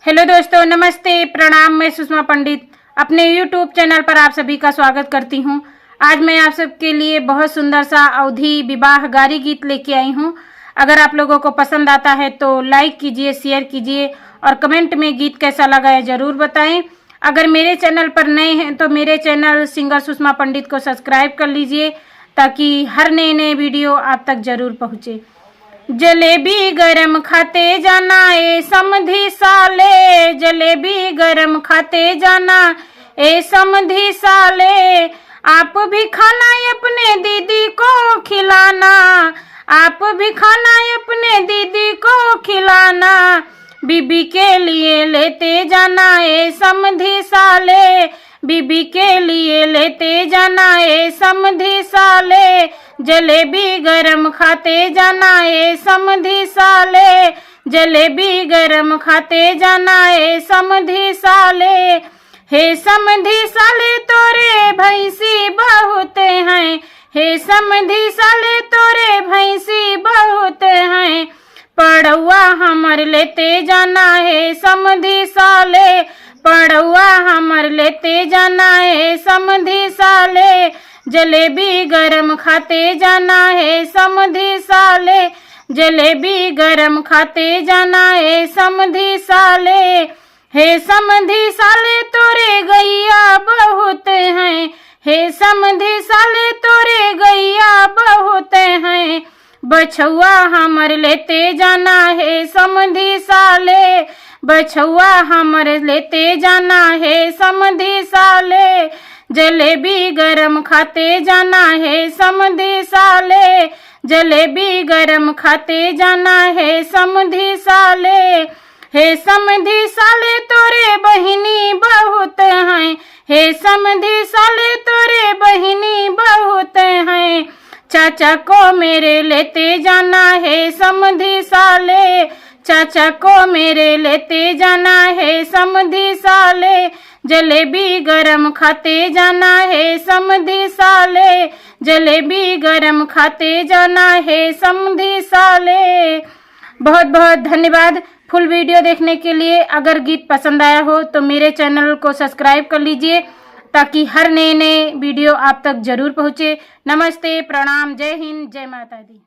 Hello दोस्तों, नमस्ते, प्रणाम। मैं सुषमा पंडित अपने यूट्यूब चैनल पर आप सभी का स्वागत करती हूं। आज मैं आप सबके लिए बहुत सुंदर सा अवधी विवाह गारी गीत लेके आई हूं। अगर आप लोगों को पसंद आता है तो लाइक कीजिए, शेयर कीजिए और कमेंट में गीत कैसा लगा है ज़रूर बताएं। अगर मेरे चैनल पर नए हैं तो मेरे चैनल सिंगर सुषमा पंडित को सब्सक्राइब कर लीजिए ताकि हर नए वीडियो आप तक ज़रूर पहुँचे। जलेबी गरम खाते जाना ए समधी साले, जलेबी गरम खाते जाना ए समधी साले। आप भी खाना अपने दीदी को खिलाना, आप भी खाना अपने दीदी को खिलाना। बीबी के लिए लेते जाना ए समधी साले, बीबी के लिए लेते जाना ए समधी साले। जलेबी गरम खाते जाना ए समधी साले, जलेबी गरम खाते जाना ए समधी साले। हे समधी साले तोरे भैंसी बहुत हैं, हे समधी साले तोरे भैंसी बहुत हैं। पड़ुआ हमर लेते जाना है समधी साले, पड़ुआ हमर लेते जाना है समधी साले। जलेबी गरम खाते जाना है समधी साले, जलेबी गरम खाते जाना है समधी साले। हे समधी साले तोरे गैया बहुत हैं, हे समधी साले तोरे गैया बहुत हैं। बछुआ हमर लेते जाना है समधी साले, बछुआ हमर लेते जाना है समधी साले। जलेबी गरम खाते जाना है समधी साले, जलेबी गरम खाते जाना है समधी साले। हे समधी साले तोरे बहिनी बहुत हैं, हे समधी साले तोरे बहिनी बहुत हैं। चाचा को मेरे लेते जाना है समधी साले, चाचा को मेरे लेते जाना है समधी साले। जलेबी गरम खाते जाना है समधी साले, जलेबी गरम खाते जाना है समधी साले। बहुत बहुत धन्यवाद फुल वीडियो देखने के लिए। अगर गीत पसंद आया हो तो मेरे चैनल को सब्सक्राइब कर लीजिए ताकि हर नए वीडियो आप तक जरूर पहुँचे। नमस्ते, प्रणाम, जय हिंद, जय माता दी।